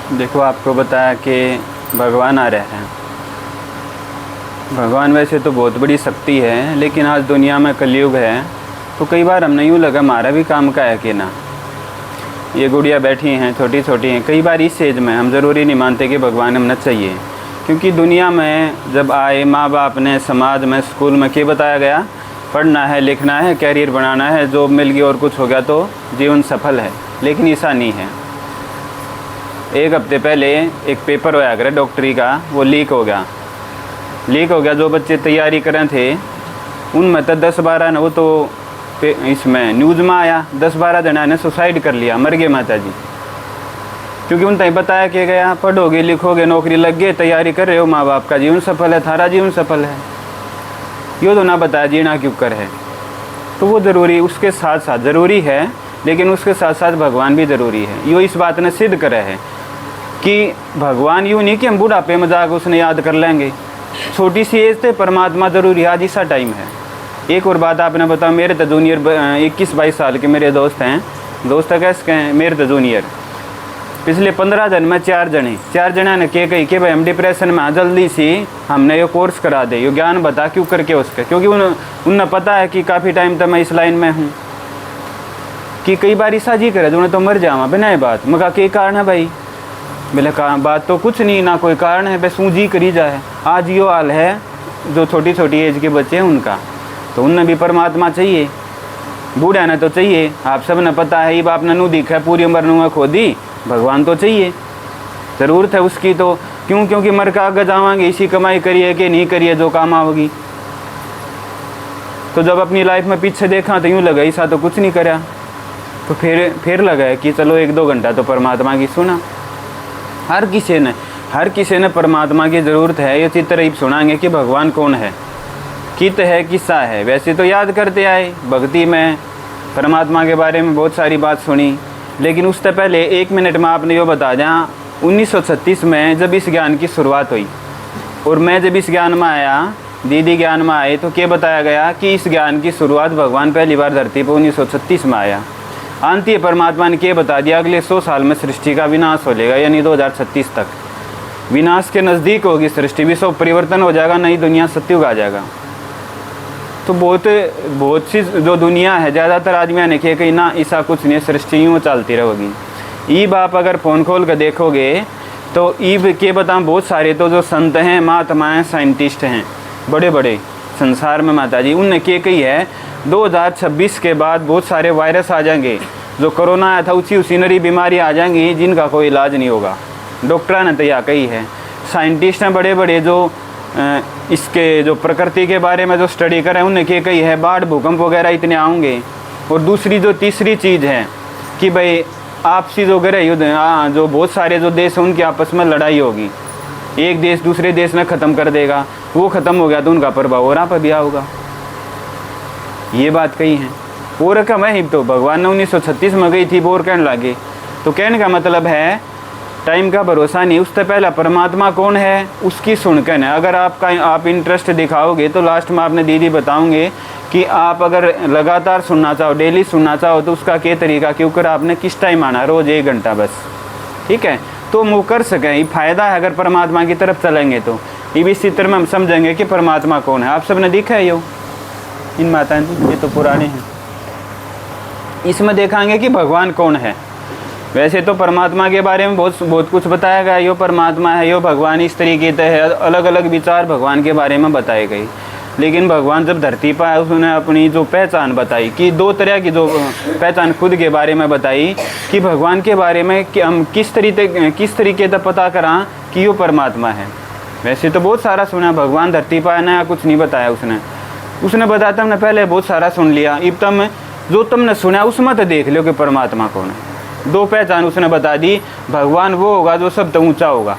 देखो, आपको बताया कि भगवान आ रहे हैं। भगवान वैसे तो बहुत बड़ी शक्ति है, लेकिन आज दुनिया में कलयुग है, तो कई बार हमने यूँ लगा हमारा भी काम का है कि ना। ये गुड़िया बैठी हैं, छोटी छोटी हैं, कई बार इस एज में हम ज़रूरी नहीं मानते कि भगवान हमने चाहिए, क्योंकि दुनिया में जब आए माँ बाप ने, समाज में, स्कूल में क्या बताया गया? पढ़ना है, लिखना है, कैरियर बनाना है, जॉब मिल गई और कुछ हो गया तो जीवन सफल है। लेकिन ऐसा नहीं है। एक हफ्ते पहले एक पेपर होया करे डॉक्टरी का, वो लीक हो गया। जो बच्चे तैयारी कर रहे थे उनमें तो 10-12 ने, वो तो इसमें न्यूज़ में आया, 10-12 जना ने सुसाइड कर लिया, मर गए माता जी। क्योंकि उन तक बताया कि गया पढ़ोगे, लिखोगे, नौकरी लग गए, तैयारी कर रहे हो, माँ बाप का जीवन सफल है, थारा जीवन सफल है। यो तो ना बताया जीना क्यों कर है। तो वो ज़रूरी, उसके साथ साथ ज़रूरी है, लेकिन उसके साथ साथ भगवान भी ज़रूरी है। यो इस बात ने सिद्ध करे है कि भगवान यूँ नहीं कि हम बुढ़ापे में जाकर उसने याद कर लेंगे। छोटी सी एज थे, परमात्मा ज़रूरी आज ऐसा टाइम है। एक और बात आपने बताया, मेरे तो जूनियर 21-22 साल के मेरे दोस्त हैं, दोस्त कैसे हैं मेरे तो जूनियर। पिछले 15 दिन में 4 जने ने के कही कि भाई हम डिप्रेशन में, जल्दी से हमने ये कोर्स करा दे, ये ज्ञान बता क्यों करके उसके, क्योंकि उन्हें पता है कि काफ़ी टाइम तक मैं इस लाइन में हूँ। कि कई बार ऐसा जी करे उन्हें तो मर जावा बिना ये बात। मैं कहा क्या कारण है भाई? बोले कहा बात तो कुछ नहीं, ना कोई कारण है, बस जी करी जाए। आज यो हाल है जो छोटी छोटी एज के बच्चे हैं उनका, तो उन्हें भी परमात्मा चाहिए, बूढ़ा ने तो चाहिए। आप सब ने पता है, ये बाप ने नू दिखा पूरी उम्र नू खो दी, भगवान तो चाहिए, ज़रूरत है उसकी। तो क्यों? क्योंकि मर का आगे जावांगे, इसी कमाई करिए कि नहीं करिए जो काम आओगी। तो जब अपनी लाइफ में पीछे देखा तो यूँ लगा ऐसा तो कुछ नहीं करा, तो फिर लगा कि चलो 1-2 घंटा तो परमात्मा की सुना। हर किसी ने परमात्मा की ज़रूरत है। ये चित्र ही सुनाएंगे कि भगवान कौन है, कित है, किस्सा है। वैसे तो याद करते आए, भक्ति में परमात्मा के बारे में बहुत सारी बात सुनी, लेकिन उससे पहले 1 मिनट में आपने यो बता दें, 1936 में जब इस ज्ञान की शुरुआत हुई और मैं जब इस ज्ञान में आया, दीदी ज्ञान में आए, तो क्या बताया गया कि इस ज्ञान की शुरुआत भगवान पहली बार धरती पर 1936 में आया। अंतीय परमात्मा ने क्या बता दिया, अगले 100 साल में सृष्टि का विनाश हो जाएगा, यानी 2036 तक विनाश के नज़दीक होगी सृष्टि, विश्व परिवर्तन हो जाएगा, नई दुनिया सत्युग आ जाएगा। तो बहुत सी जो दुनिया है, ज़्यादातर आदमियों ने कहा कि ना ऐसा कुछ नहीं, सृष्टि यूँ चलती रहेगी। ईब आप अगर फ़ोन खोल कर देखोगे तो ईब के बताऊँ बहुत सारे तो जो संत हैं, महात्माएँ, साइंटिस्ट हैं बड़े बड़े संसार में माता जी, उनने क्या कही है 2026 के बाद बहुत सारे वायरस आ जाएंगे, जो कोरोना आया था उसी नई बीमारी आ जाएंगी जिनका कोई इलाज नहीं होगा। डॉक्टर ने तो यह कही है। साइंटिस्ट हैं बड़े बड़े जो इसके जो प्रकृति के बारे में जो स्टडी करें, उन्हें क्या कही है बाढ़, भूकंप वगैरह इतने आएंगे। और दूसरी जो तीसरी चीज़ है कि भाई आपसी जो गृह युद्ध, जो बहुत सारे जो देश हैं उनकी आपस में लड़ाई होगी, एक देश दूसरे देश में ख़त्म कर देगा, वो ख़त्म हो गया तो उनका प्रभाव और पर भी होगा। ये बात कही है। और रकम है तो भगवान ने 1936 में गई थी, बोर कहने लगे। तो कहने का मतलब है टाइम का भरोसा नहीं। उससे पहला परमात्मा कौन है उसकी सुनकर है। अगर आप इंटरेस्ट दिखाओगे तो लास्ट में आपने दीदी बताओगे कि आप अगर लगातार सुनना चाहो, डेली सुनना चाहो, तो उसका क्या तरीका, क्योंकि आपने किस टाइम आना, रोज़ 1 घंटा बस, ठीक है। तो वो कर सकें, ये फ़ायदा है अगर परमात्मा की तरफ चलेंगे। तो ये भी इस चित्र में हम समझेंगे कि परमात्मा कौन है। आप सब ने देखा है इन माताएं, ये तो पुराने हैं, इसमें देखेंगे कि भगवान कौन है। वैसे तो परमात्मा के बारे में बहुत कुछ बताया गया, यो परमात्मा है, यो भगवान इस तरीके से है, अलग अलग विचार भगवान के बारे में बताए गए। लेकिन भगवान जब धरती पर आए उसने अपनी जो पहचान बताई कि 2 तरह की जो पहचान खुद के बारे में बताई कि भगवान के बारे में कि हम किस तरीके से पता करा कि यो परमात्मा है। वैसे तो बहुत सारा सुना, भगवान धरती पर आया कुछ नहीं बताया उसने बताया था, हमने पहले बहुत सारा सुन लिया। इब तम जो तुमने सुना उसमें तो देख लो कि परमात्मा कौन है। 2 पहचान उसने बता दी, भगवान वो होगा जो सब तो ऊँचा होगा।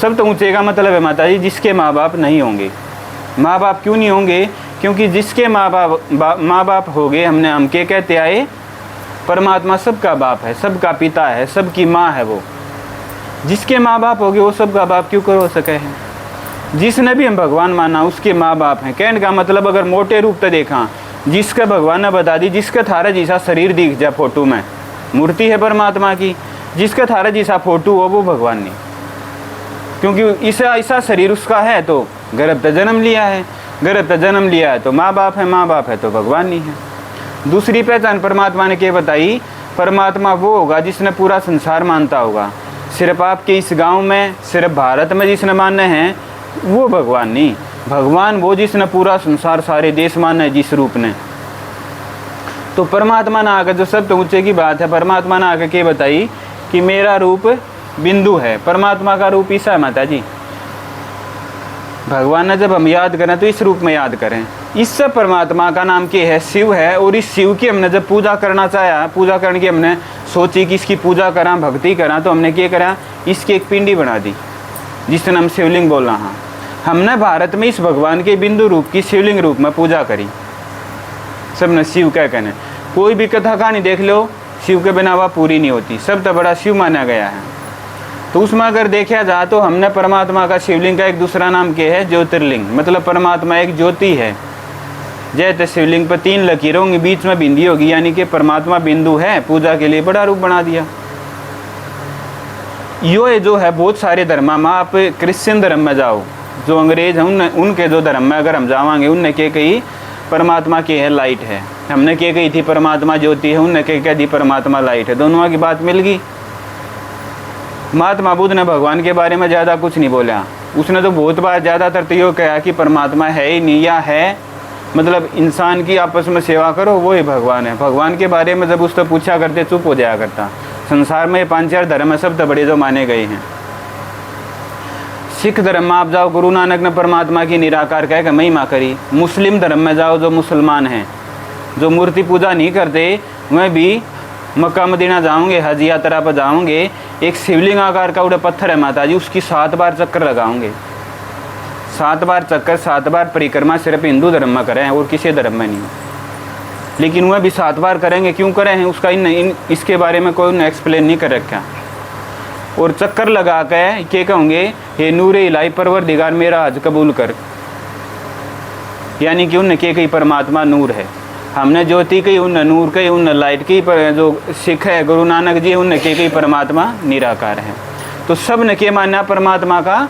सब तो ऊँचे का मतलब है माता जी जिसके माँ बाप नहीं होंगे। माँ बाप क्यों नहीं होंगे? क्योंकि जिसके माँ बाप हो गए, हम क्या कहते आए, परमात्मा सबका बाप है, सबका पिता है, सबकी माँ है। वो जिसके माँ बाप हो गए वो सबका बाप क्यों कर हो सके है? जिसने भी हम भगवान माना उसके माँ बाप हैं। कहने का मतलब अगर मोटे रूप से देखा, जिसका भगवान ने बता दी, जिसका थारा जैसा शरीर दिख जाए फोटो में, मूर्ति है परमात्मा की, जिसका थारा जैसा फोटो हो वो भगवान नहीं, क्योंकि ऐसा शरीर उसका है तो गर्भ तो जन्म लिया है, गर्भ तो जन्म लिया है तो माँ बाप है, माँ बाप है तो भगवान नहीं है। दूसरी पहचान परमात्मा ने क्या बताई, परमात्मा वो होगा जिसने पूरा संसार मानता होगा। सिर्फ आपके इस गांव में, सिर्फ भारत में जिसने माने हैं वो भगवान नहीं, भगवान वो जिसने पूरा संसार सारे देश माने जिस रूप ने। तो परमात्मा ने आकर, जो सबसे ऊंचे की बात है, परमात्मा ने आकर के बताई कि मेरा रूप बिंदु है, परमात्मा का रूप ईसा है माता जी। भगवान ने जब हम याद करें तो इस रूप में याद करें। इस परमात्मा का नाम क्या है, शिव है। और इस शिव की हमने जब पूजा करना चाहा, पूजा करने की हमने सोची कि इसकी पूजा करा, भक्ति करा, तो हमने क्या करा, इसकी एक पिंडी बना दी जिससे हम शिवलिंग बोल रहा हाँ। हमने भारत में इस भगवान के बिंदु रूप की शिवलिंग रूप में पूजा करी, सबने शिव क्या कहने। कोई भी कथा कहानी देख लो, शिव के बिना वह पूरी नहीं होती, सब तो बड़ा शिव माना गया है। तो उसमें अगर देखा जाए तो हमने परमात्मा का शिवलिंग का एक दूसरा नाम क्या है, ज्योतिर्लिंग, मतलब परमात्मा एक ज्योति है। जैसे शिवलिंग पर 3 लकीरें होंगी, बीच में बिंदी होगी, यानी कि परमात्मा बिंदु है, पूजा के लिए बड़ा रूप बना दिया। यो जो है बहुत सारे धर्म में, आप क्रिश्चियन धर्म में जाओ, जो अंग्रेज हैं उनके जो धर्म में अगर हम जावांगे, उनने क्या कही, परमात्मा की है लाइट है। हमने क्या कही थी, परमात्मा ज्योति है, उनने क्या कह दी, परमात्मा लाइट है। दोनों की बात मिल गई। महात्मा बुद्ध ने भगवान के बारे में ज़्यादा कुछ नहीं बोला, उसने तो बहुत बार ज़्यादातर तो ये कहा कि परमात्मा है ही नहीं, या है मतलब इंसान की आपस में सेवा करो वो ही भगवान है। भगवान के बारे में जब उससे पूछा करते चुप हो जाया करता। संसार में 5-4 धर्म है, सब तो बड़े जो माने गए हैं। सिख धर्म में आप जाओ, गुरु नानक ने परमात्मा की निराकार कह के महिमा करी। मुस्लिम धर्म में जाओ, जो मुसलमान हैं, जो मूर्ति पूजा नहीं करते, वह भी मक्का मदीना जाओगे, हज यात्रा पर जाओगे, एक शिवलिंग आकार का उड़ा पत्थर है माता जी, उसकी 7 बार चक्कर लगाओगे। 7 बार चक्कर, 7 बार परिक्रमा सिर्फ हिंदू धर्म में करें और किसी धर्म में नहीं। लेकिन वह भी 7 बार करेंगे, क्यों करें हैं उसका इसके बारे में कोई ने एक्सप्लेन नहीं कर रखा। और चक्कर लगा के क्या कहोगे, हे नूरे इलाही परवरदिगार मेरा हज कबूल कर, यानी कि उनने क्या कही, परमात्मा नूर है। हमने ज्योति कही, उनने नूर कही, उनने लाइट की। पर जो सिख है गुरु नानक जी, उनने क्या कही, परमात्मा निराकार है। तो सब ने क्या माना, परमात्मा का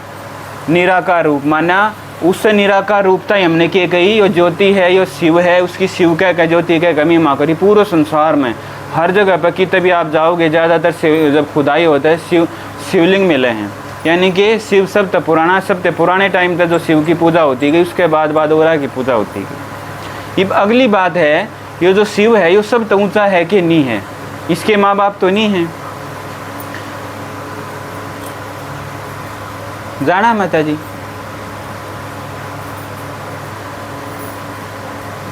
निराकार रूप माना। उससे निराकार रूपता ही हमने क्या कही, यो ज्योति है, यो शिव है, उसकी शिव कह ज्योति कह कमी माँ करी। पूरे संसार में हर जगह पर कितने भी आप जाओगे, ज़्यादातर जब खुदाई होता है शिवलिंग मिले हैं, यानी कि शिव सब तो पुराना, सब तो पुराने टाइम तक जो शिव की पूजा होती गई, उसके बाद वगैरह की पूजा होती गई। अब अगली बात है, ये जो शिव है ये सब तो ऊंचा है कि नहीं है, इसके माँ बाप तो नहीं हैं। जाना माता जी,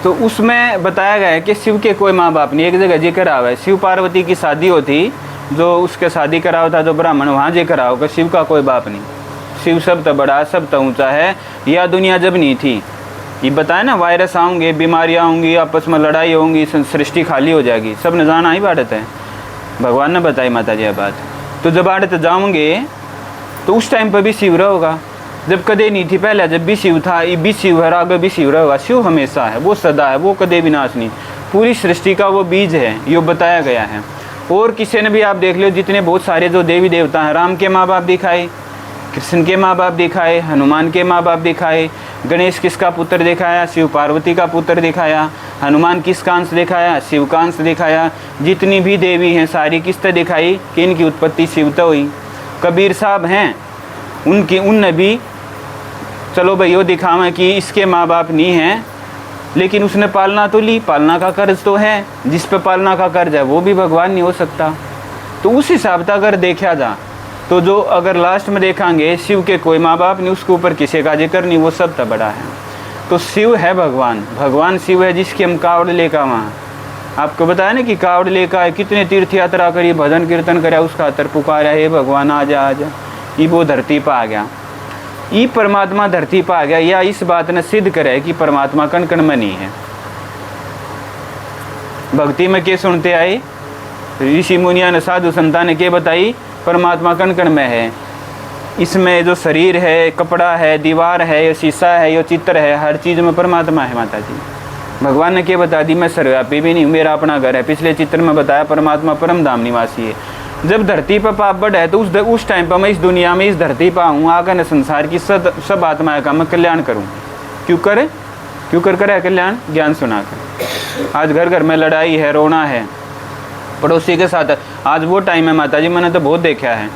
तो उसमें बताया गया है कि शिव के कोई माँ बाप नहीं। एक जगह जिक्र आवा है, शिव पार्वती की शादी होती, जो उसके शादी करावा था जो ब्राह्मण, वहाँ जिक्र आओ कि शिव का कोई बाप नहीं। शिव सब तो बड़ा, सब तो ऊंचा है। यह दुनिया जब नहीं थी, ये बताया ना, वायरस आऊँगे, बीमारियाँ होंगी, आपस में लड़ाई होंगी, सृष्टि खाली हो जाएगी, सब ने जाना ही बात है। भगवान ने बताई माता जी बात। तो जब आड़त जाओगे तो उस टाइम पर भी शिव रहेगा, जब कदे नहीं थी पहले, जब भी शिव था, ये भी शिव है, आगे भी शिव रहेगा। शिव हमेशा है, वो सदा है, वो कदे विनाश नहीं। पूरी सृष्टि का वो बीज है, ये बताया गया है। और किसी ने भी आप देख लो, जितने बहुत सारे जो देवी देवता हैं, राम के माँ बाप दिखाए, कृष्ण के माँ बाप दिखाए, हनुमान के माँ बाप दिखाए, गणेश किसका पुत्र दिखाया, शिव पार्वती का पुत्र दिखाया, हनुमान किसका अंश दिखाया, शिव का अंश दिखाया। जितनी भी देवी हैं सारी किससे दिखाई कि इनकी उत्पत्ति शिव तो हुई। कबीर साहब हैं, उनने भी चलो भाई वो दिखावा कि इसके माँ बाप नहीं हैं, लेकिन उसने पालना तो ली, पालना का कर्ज तो है, जिस पे पालना का कर्ज है वो भी भगवान नहीं हो सकता। तो उस हिसाब से अगर देखा जा तो जो अगर लास्ट में देखेंगे शिव के कोई माँ बाप नहीं, उसके ऊपर किसी का जिक्र नहीं, वो सब तो बड़ा है। तो शिव है भगवान, भगवान शिव है जिसकी हम कावड़ लेकर वहाँ आपको बताया ना कि कावड़ लेकर कितने तीर्थ यात्रा करी, भजन कीर्तन कराया, उसका खातर पुकारा, हे भगवान आ जा, ये वो धरती पर आ गया, ये परमात्मा धरती पर आ गया। या इस बात ने सिद्ध करे कि परमात्मा कण कण में नहीं है। भक्ति में क्या सुनते आए, ऋषि मुनिया ने, साधु संतान ने क्या बताई, परमात्मा कण कण में है। इसमें जो शरीर है, कपड़ा है, दीवार है, ये शीशा है, ये चित्र है, हर चीज़ में परमात्मा है माता जी। भगवान ने क्या बता दी, मैं सर्वव्यापी भी नहीं हूँ, मेरा अपना घर है। पिछले चित्र में बताया परमात्मा परम धाम निवासी है। जब धरती पर पाप बढ़ा है तो उस टाइम पर मैं इस दुनिया में, इस धरती पर आऊँ, आकर न संसार की सब आत्माएं का मैं कल्याण करूँ। क्यों करे कल्याण? ज्ञान सुनाकर। आज घर घर में लड़ाई है, रोना है पड़ोसी के साथ। आज वो टाइम है माता जी, मैंने तो बहुत देखा है,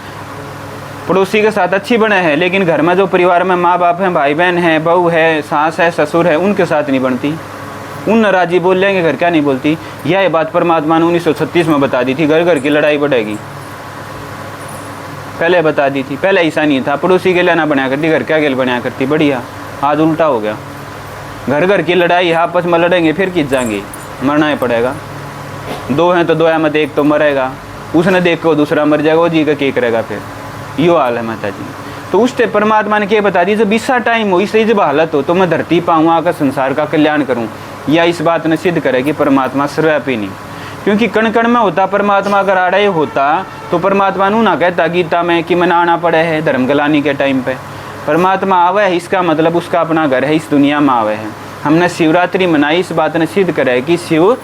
पड़ोसी के साथ अच्छी बने हैं, लेकिन घर में जो परिवार में माँ बाप हैं, भाई बहन है, बहू है, सास है, ससुर है, उनके साथ नहीं बनती। उन नाराजी बोल लेंगे, घर क्या नहीं बोलती। यह बात परमात्मा ने 1936 में बता दी थी, घर घर की लड़ाई बढ़ेगी। पहले बता दी थी, पहले ऐसा नहीं था। पड़ोसी के लिए ना बनाया करती, घर क्या गेल बनाया करती। बढ़िया, आज उल्टा हो गया। घर घर की लड़ाई, आपस में लड़ेंगे फिर खींच जाएंगे, मरना ही पड़ेगा। दो हैं तो दो में एक तो मरेगा, उसने देख को दूसरा मर जाएगा, वो जी का क्या करेगा फिर। यो हाल है माता जी। तो उस परमात्मा ने क्या बता दी, जब ऐसा टाइम हो, इस जब हालत हो, तो मैं धरती पाऊँ, आकर संसार का कल्याण करूँ। या इस बात ने सिद्ध करे कि परमात्मा सर्वव्यापी नहीं, क्योंकि कण कण में होता परमात्मा। अगर आड़े होता तो परमात्मा नू ना कहता गीता में कि मना आना पड़े है धर्म गलानी के टाइम पे। परमात्मा आवे है, इसका मतलब उसका अपना घर है, इस दुनिया में आवे है। हमने शिवरात्रि मनाई, इस बात ने सिद्ध करे कि शिव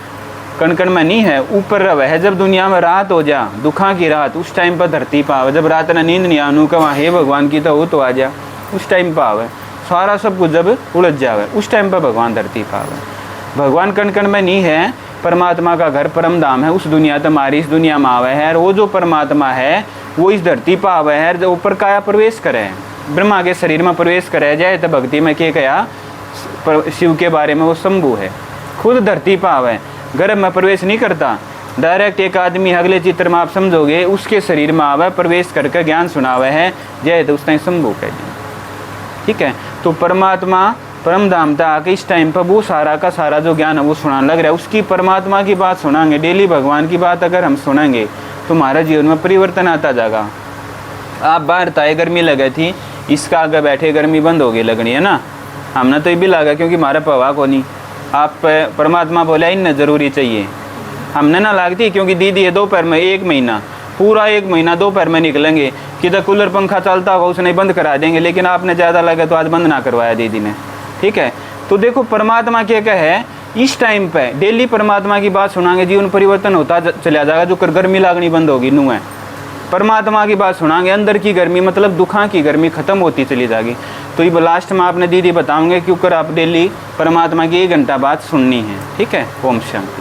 कण कण में नहीं है, ऊपर रवे है। जब दुनिया में रात हो जा, दुखा की रात, उस टाइम पर धरती पर आवे। जब रात ने नींद नहीं आनू का वहाँ हे भगवान की तो वो तो आ जा, उस टाइम पर आवे। सारा सब कुछ जब उलझ जावे, उस टाइम पर भगवान धरती पर आवे। भगवान कण कण में नहीं है, परमात्मा का घर परम धाम है, उस दुनिया तुम्हारी इस दुनिया में आवे है। और वो जो परमात्मा है वो इस धरती पर आवे है, जो ऊपर काया प्रवेश करे, ब्रह्मा के शरीर में प्रवेश करे जाए। तो भक्ति में क्या कहा शिव के बारे में, वो शंभु है, खुद धरती पर आवे, गर्भ में प्रवेश नहीं करता। डायरेक्ट एक आदमी अगले चित्र में आप समझोगे उसके शरीर में आवे, प्रवेश करके ज्ञान सुनावे है, जय तो उसने शंभु कह दिया। ठीक है, तो परमात्मा परम धाम था आके इस टाइम पर वो सारा का सारा जो ज्ञान है वो सुनाने लग रहा है। उसकी परमात्मा की बात सुनाएंगे, डेली भगवान की बात अगर हम सुनेंगे तो हमारे जीवन में परिवर्तन आता जाएगा। आप बाहर ताए गर्मी लगे थी, इसका आगे बैठे गर्मी बंद हो गई लगनी है ना। हमने तो ये भी लगा क्योंकि हमारा प्रभाव को नहीं। आप परमात्मा बोला इन्हें ज़रूरी चाहिए, हमने ना लागती क्योंकि दीदी है दोपहर में 1 महीना, पूरा 1 महीना दोपहर में निकलेंगे। किधर कूलर पंखा चलता होगा उसने बंद करा देंगे, लेकिन आपने ज़्यादा लगा तो आज बंद ना करवाया दीदी ने। ठीक है, तो देखो परमात्मा क्या है, इस टाइम पे डेली परमात्मा की बात सुनाएंगे, जीवन परिवर्तन होता चला जाएगा। जो गर्मी लागनी बंद होगी नू है, परमात्मा की बात सुनाएंगे, अंदर की गर्मी मतलब दुखा की गर्मी खत्म होती चली जाएगी। तो ये लास्ट में आपने दीदी बताऊंगे क्योंकि आप डेली परमात्मा की 1 घंटा बात सुननी है। ठीक है, ओम शांति।